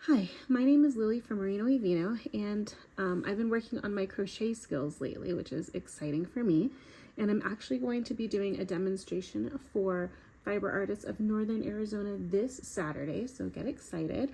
Hi, my name is Lily from Merino y Vino, and I've been working on my crochet skills lately, which is exciting for me. And I'm actually going to be doing a demonstration for fiber artists of Northern Arizona this Saturday, so get excited.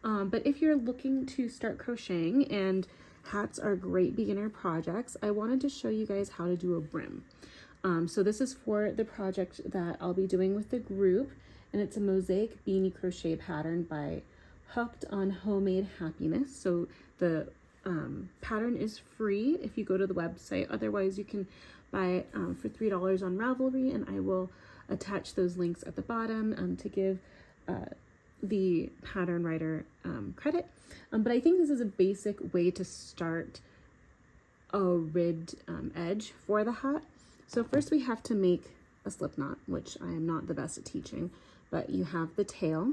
But if you're looking to start crocheting, and hats are great beginner projects, I wanted to show you guys how to do a brim. So this is for the project that I'll be doing with the group, and it's a mosaic beanie crochet pattern by Hooked on Homemade Happiness. So the pattern is free if you go to the website. Otherwise, you can buy it for $3 on Ravelry, and I will attach those links at the bottom to give the pattern writer credit. But I think this is a basic way to start a ribbed edge for the hat. So first we have to make a slip knot, which I am not the best at teaching, but you have the tail.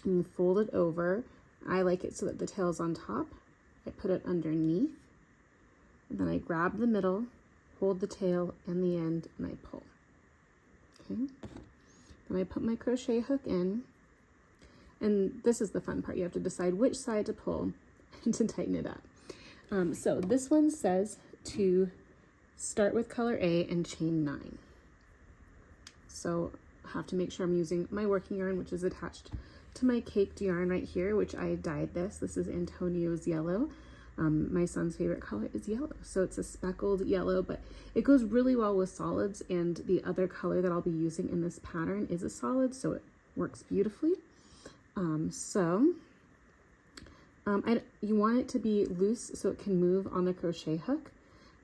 And you fold it over. I like it so that the tail is on top. I put it underneath, and then I grab the middle, hold the tail and the end, and I pull. Okay. Then I put my crochet hook in, and this is the fun part. You have to decide which side to pull and to tighten it up. So this one says to start with color A and chain 9. So I have to make sure I'm using my working yarn, which is attached to my caked yarn right here, which I dyed this. This is Antonio's yellow. My son's favorite color is yellow, so it's a speckled yellow, but it goes really well with solids, and the other color that I'll be using in this pattern is a solid, so it works beautifully. You want it to be loose so it can move on the crochet hook,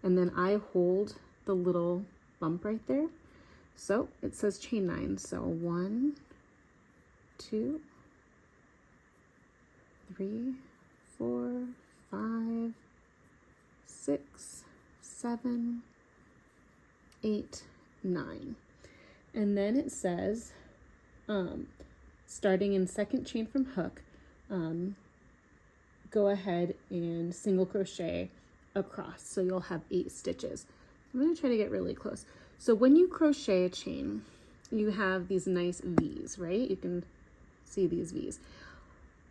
and then I hold the little bump right there. So it says chain 9, so 1, 2, 3, 4, 5, 6, 7, 8, 9. And then it says, starting in second chain from hook, go ahead and single crochet across. So you'll have 8 stitches. I'm going to try to get really close. So when you crochet a chain, you have these nice V's, right? You can see these V's.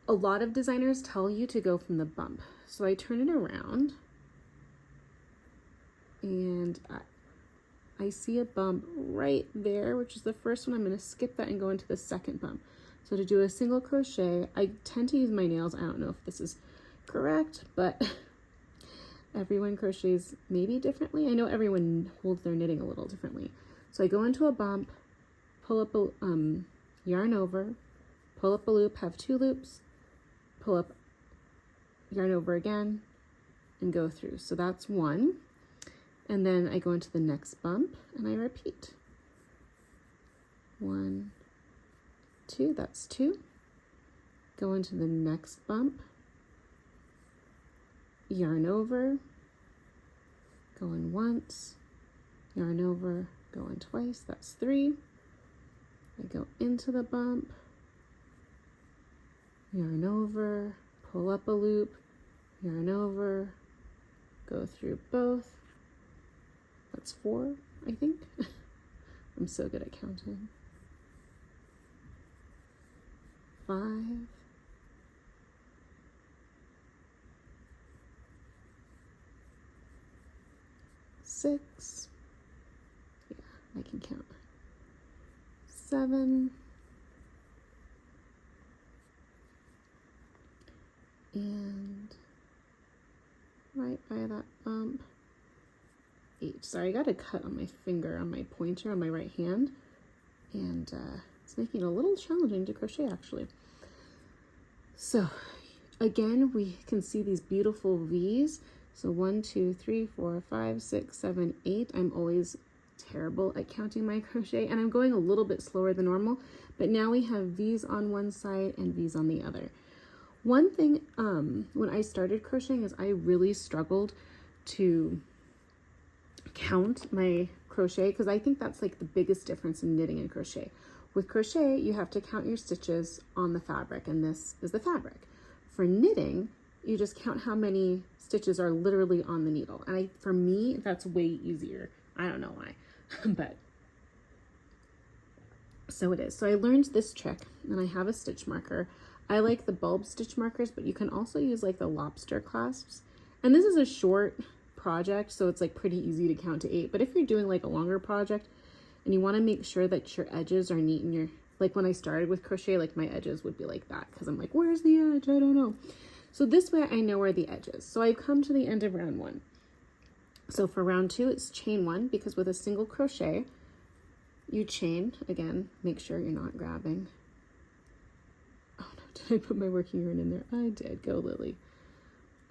A lot of designers tell you to go from the bump. So I turn it around, and I see a bump right there, which is the first one. I'm going to skip that and go into the second bump. So to do a single crochet, I tend to use my nails. I don't know if this is correct, but everyone crochets maybe differently. I know everyone holds their knitting a little differently. So I go into a bump, pull up a yarn over, pull up a loop, have 2 loops, pull up, yarn over again, and go through. So that's 1. And then I go into the next bump and I repeat. 1, 2, that's 2. Go into the next bump, yarn over, go in once, yarn over, go in twice, that's 3. I go into the bump, yarn over, pull up a loop, yarn over, go through both. That's 4, I think. I'm so good at counting. 5. 6. Yeah, I can count. 7. And right by that bump, 8. Sorry, I got a cut on my finger, on my pointer, on my right hand, and it's making it a little challenging to crochet actually. So again, we can see these beautiful V's. So 1, 2, 3, 4, 5, 6, 7, 8. I'm always terrible at counting my crochet, and I'm going a little bit slower than normal, but now we have V's on one side and V's on the other. One thing, when I started crocheting is I really struggled to count my crochet, because I think that's like the biggest difference in knitting and crochet. With crochet, you have to count your stitches on the fabric, and this is the fabric. For knitting, you just count how many stitches are literally on the needle. And for me, that's way easier. I don't know why, but so it is. So I learned this trick, and I have a stitch marker. I like the bulb stitch markers, but you can also use like the lobster clasps. And this is a short project, so it's like pretty easy to count to 8. But if you're doing like a longer project and you want to make sure that your edges are neat and like when I started with crochet, like my edges would be like that because I'm like, where's the edge? I don't know. So this way I know where the edge is. So I've come to the end of round 1. So for round 2, it's chain 1, because with a single crochet, you chain, again, make sure you're not grabbing. Oh no, did I put my working yarn in there? I did. Go, Lily.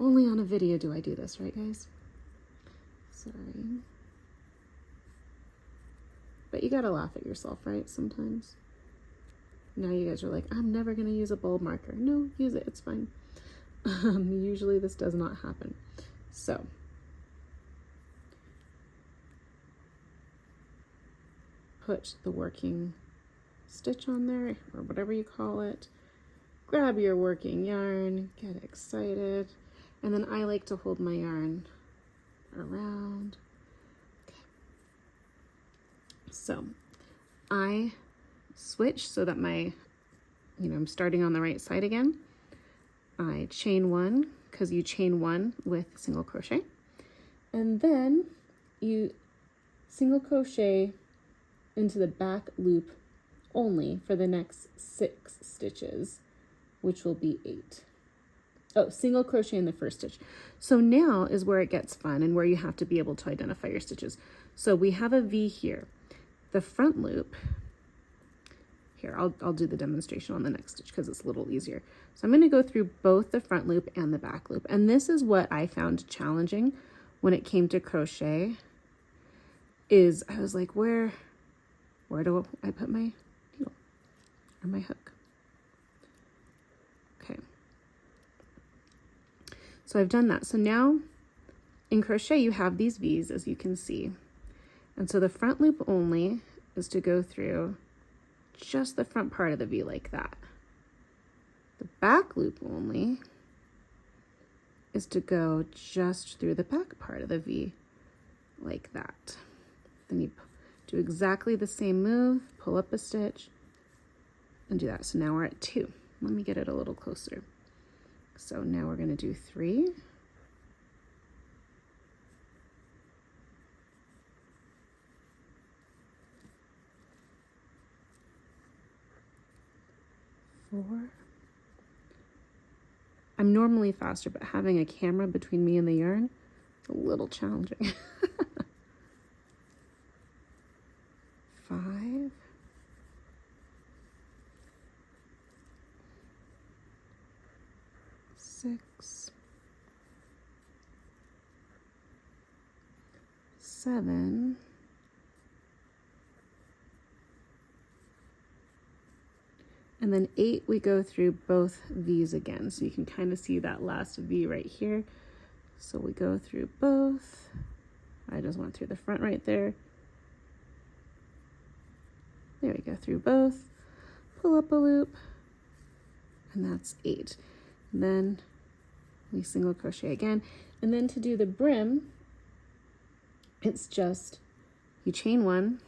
Only on a video do I do this, right guys? Sorry. But you gotta laugh at yourself, right? Sometimes. Now you guys are like, I'm never gonna use a bulb marker. No, use it, it's fine. Usually this does not happen. So, put the working stitch on there, or whatever you call it. Grab your working yarn, get excited. And then I like to hold my yarn around. Okay. So I switch so that I'm starting on the right side again. I chain 1, because you chain 1 with single crochet. And then you single crochet into the back loop only for the next 6 stitches, which will be 8. Oh, single crochet in the first stitch. So now is where it gets fun and where you have to be able to identify your stitches. So we have a V here. The front loop, here, I'll do the demonstration on the next stitch because it's a little easier. So I'm going to go through both the front loop and the back loop. And this is what I found challenging when it came to crochet, is I was like, where do I put my needle or my hook? Okay. So I've done that. So now in crochet, you have these V's, as you can see. And so the front loop only is to go through just the front part of the V like that. The back loop only is to go just through the back part of the V like that. Then you do exactly the same move, pull up a stitch, and do that. So now we're at 2. Let me get it a little closer. So now we're going to do 3. 4. I'm normally faster, but having a camera between me and the yarn is a little challenging. 5. 6. 7. And then 8, we go through both V's again. So you can kind of see that last V right here. So we go through both. I just went through the front right there. There we go, through both. Pull up a loop. And that's 8. And then we single crochet again. And then to do the brim, it's just you chain 1,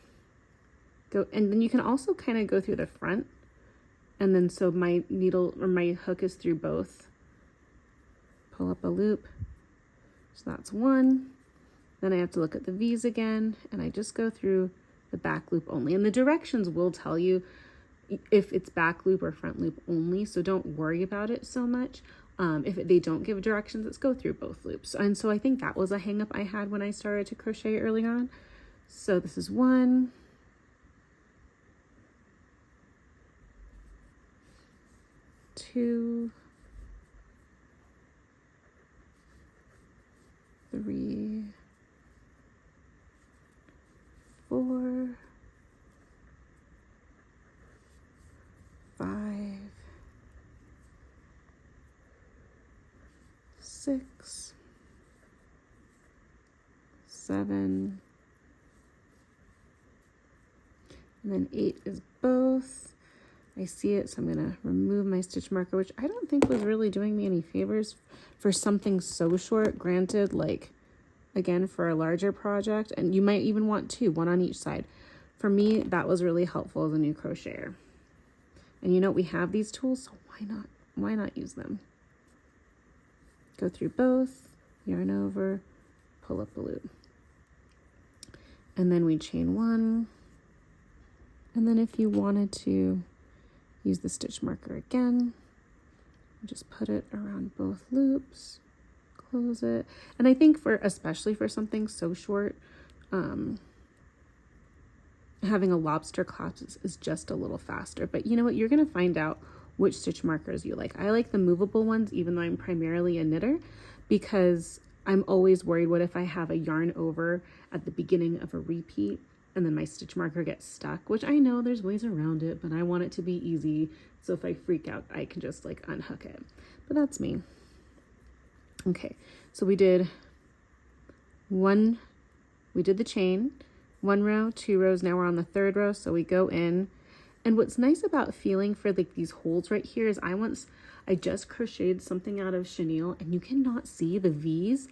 go, and then you can also kind of go through the front. And then so my needle or my hook is through both. Pull up a loop. So that's 1. Then I have to look at the V's again, and I just go through the back loop only. And the directions will tell you if it's back loop or front loop only, so don't worry about it so much. If they don't give directions, let's go through both loops. And so I think that was a hang up I had when I started to crochet early on. So this is 1. 2, 3, 4, 5, 6, 7, and then 8 is both. I see it, so I'm going to remove my stitch marker, which I don't think was really doing me any favors for something so short. Granted, like, again, for a larger project, and you might even want 2, 1 on each side. For me, that was really helpful as a new crocheter. And you know, we have these tools, so why not why not use them? Go through both, yarn over, pull up a loop. And then we chain one. And then if you wanted to use the stitch marker again, just put it around both loops, close it. And I think especially for something so short, having a lobster clasp is just a little faster. But you know what? You're going to find out which stitch markers you like. I like the movable ones, even though I'm primarily a knitter, because I'm always worried, what if I have a yarn over at the beginning of a repeat and then my stitch marker gets stuck, which I know there's ways around it, but I want it to be easy. So if I freak out, I can just like unhook it. But that's me. Okay, so we did the chain, 1 row, 2 rows. Now we're on the 3rd row. So we go in, and what's nice about feeling for like these holes right here is I just crocheted something out of chenille, and you cannot see the V's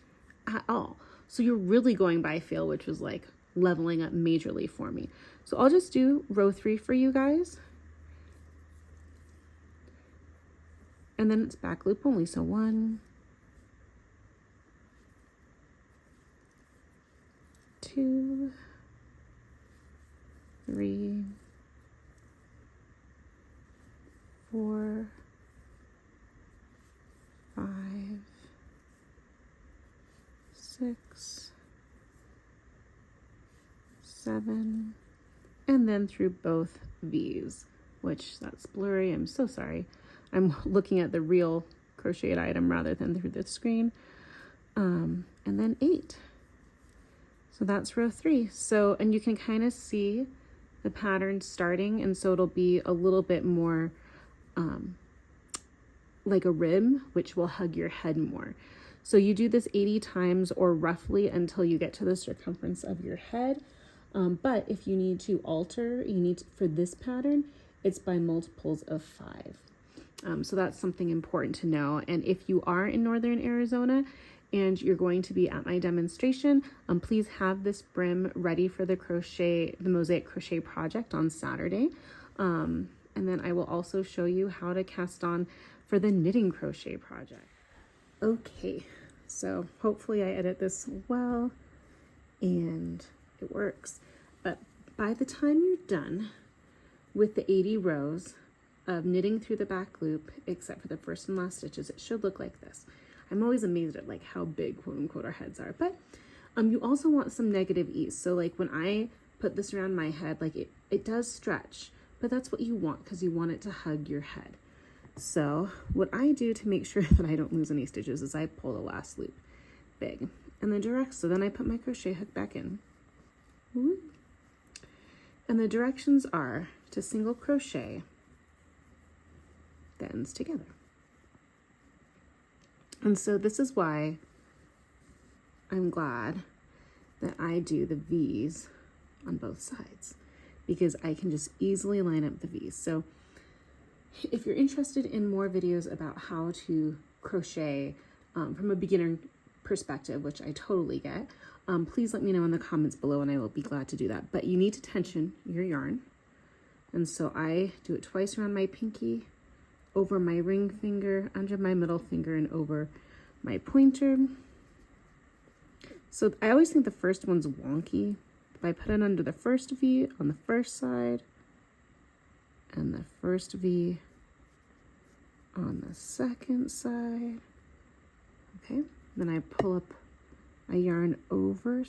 at all. So you're really going by feel, which was like leveling up majorly for me. So I'll just do row 3 for you guys. And then it's back loop only. So 1, 2, 3, 4, 5, 6, 7, and then through both V's, which that's blurry. I'm so sorry. I'm looking at the real crocheted item rather than through the screen. And then 8. So that's row 3. So, and you can kind of see the pattern starting, and so it'll be a little bit more like a rib, which will hug your head more. So you do this 80 times or roughly until you get to the circumference of your head. But if you need to alter, for this pattern, it's by multiples of 5. So that's something important to know. And if you are in Northern Arizona and you're going to be at my demonstration, please have this brim ready for the mosaic crochet project on Saturday. And then I will also show you how to cast on for the knitting crochet project. Okay, so hopefully I edit this well and it works. But by the time you're done with the 80 rows of knitting through the back loop, except for the first and last stitches, it should look like this. I'm always amazed at like how big, quote unquote, our heads are. But you also want some negative ease. So like when I put this around my head, like it does stretch, but that's what you want because you want it to hug your head. So what I do to make sure that I don't lose any stitches is I pull the last loop big and then direct. So then I put my crochet hook back in. And the directions are to single crochet the ends together. And so this is why I'm glad that I do the V's on both sides, because I can just easily line up the V's. So if you're interested in more videos about how to crochet from a beginner perspective, which I totally get, please let me know in the comments below and I will be glad to do that. But you need to tension your yarn. And so I do it twice around my pinky, over my ring finger, under my middle finger, and over my pointer. So I always think the first one's wonky. If I put it under the first V on the first side, and the first V on the second side. Okay, then I pull up a yarn over,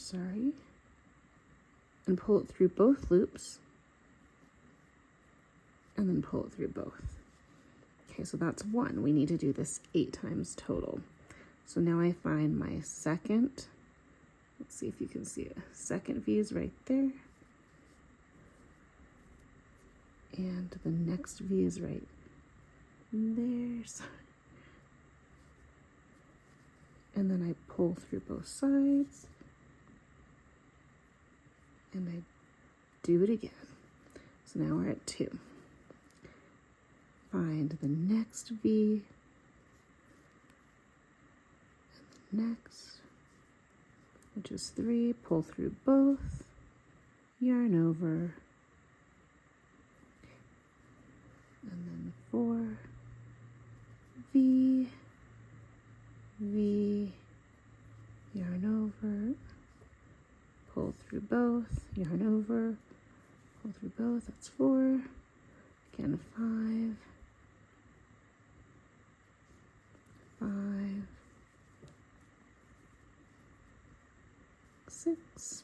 and pull it through both loops, and then pull it through both. Okay, so that's 1. We need to do this 8 times total. So now I find my second, let's see if you can see it, second V is right there. And the next V is right there. And then I pull through both sides. And I do it again. So now we're at 2. Find the next V. And the next, which is 3. Pull through both. Yarn over. And then 4, V, V, yarn over, pull through both, yarn over, pull through both, that's 4, again 5, 5, 6,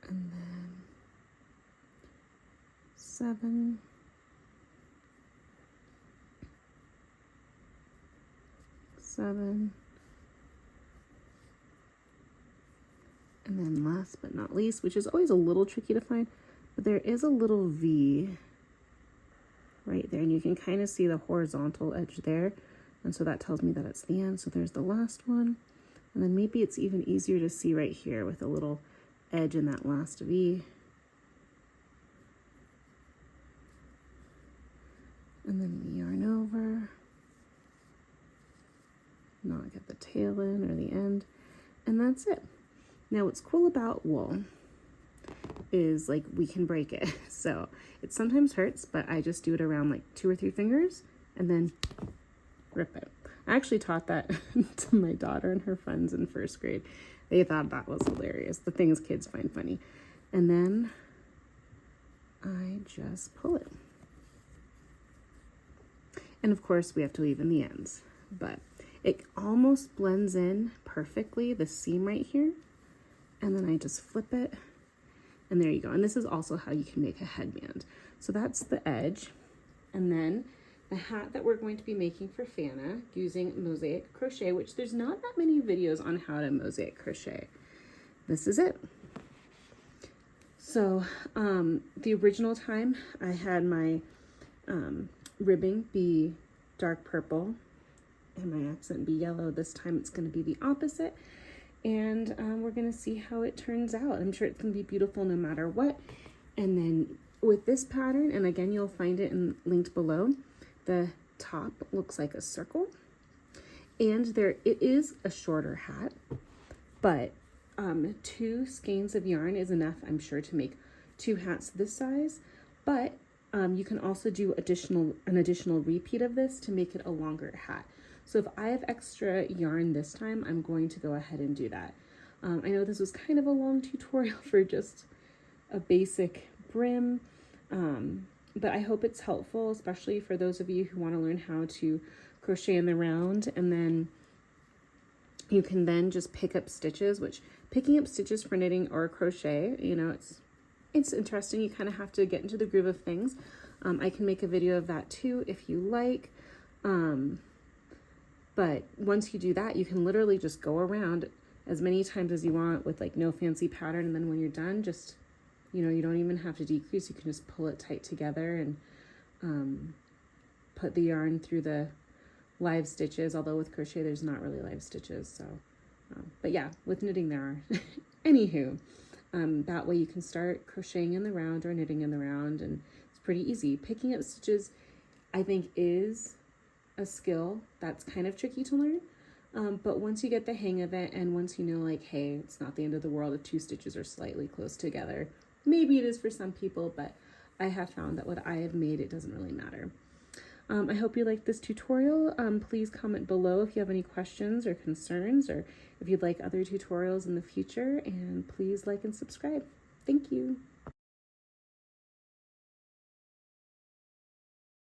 and then 7, 7, and then last but not least, which is always a little tricky to find, but there is a little V right there, and you can kind of see the horizontal edge there, and so that tells me that it's the end. So there's the last one, and then maybe it's even easier to see right here with a little edge in that last V. And then we yarn over, not get the tail in or the end, and that's it. Now what's cool about wool is like we can break it. So it sometimes hurts, but I just do it around like 2 or 3 fingers and then rip it. I actually taught that to my daughter and her friends in 1st grade. They thought that was hilarious. The things kids find funny. And then I just pull it. And of course we have to leave in the ends, but it almost blends in perfectly, the seam right here. And then I just flip it, and there you go. And this is also how you can make a headband. So that's the edge. And then the hat that we're going to be making for Fana using mosaic crochet, which there's not that many videos on how to mosaic crochet. This is it. So the original time I had my ribbing be dark purple and my accent be yellow. This time it's going to be the opposite. And we're going to see how it turns out. I'm sure it's going to be beautiful no matter what. And then with this pattern, and again, you'll find it linked below, the top looks like a circle. And it is a shorter hat, but 2 skeins of yarn is enough, I'm sure, to make 2 hats this size. But you can also do an additional repeat of this to make it a longer hat. So if I have extra yarn this time, I'm going to go ahead and do that. I know this was kind of a long tutorial for just a basic brim, but I hope it's helpful, especially for those of you who want to learn how to crochet in the round. And then you can then just pick up stitches, which picking up stitches for knitting or crochet, you know, it's interesting. You kind of have to get into the groove of things. I can make a video of that too if you like. But once you do that, you can literally just go around as many times as you want with like no fancy pattern. And then when you're done, just, you know, you don't even have to decrease. You can just pull it tight together and put the yarn through the live stitches. Although with crochet, there's not really live stitches. So, but yeah, with knitting there are. Anywho, that way you can start crocheting in the round or knitting in the round. And it's pretty easy. Picking up stitches, I think, is a skill that's kind of tricky to learn, but once you get the hang of it, and once you know, like, hey, it's not the end of the world if 2 stitches are slightly close together. Maybe it is for some people, but I have found that what I have made, it doesn't really matter. I hope you liked this tutorial. Please comment below if you have any questions or concerns, or if you'd like other tutorials in the future, and please like and subscribe. Thank you.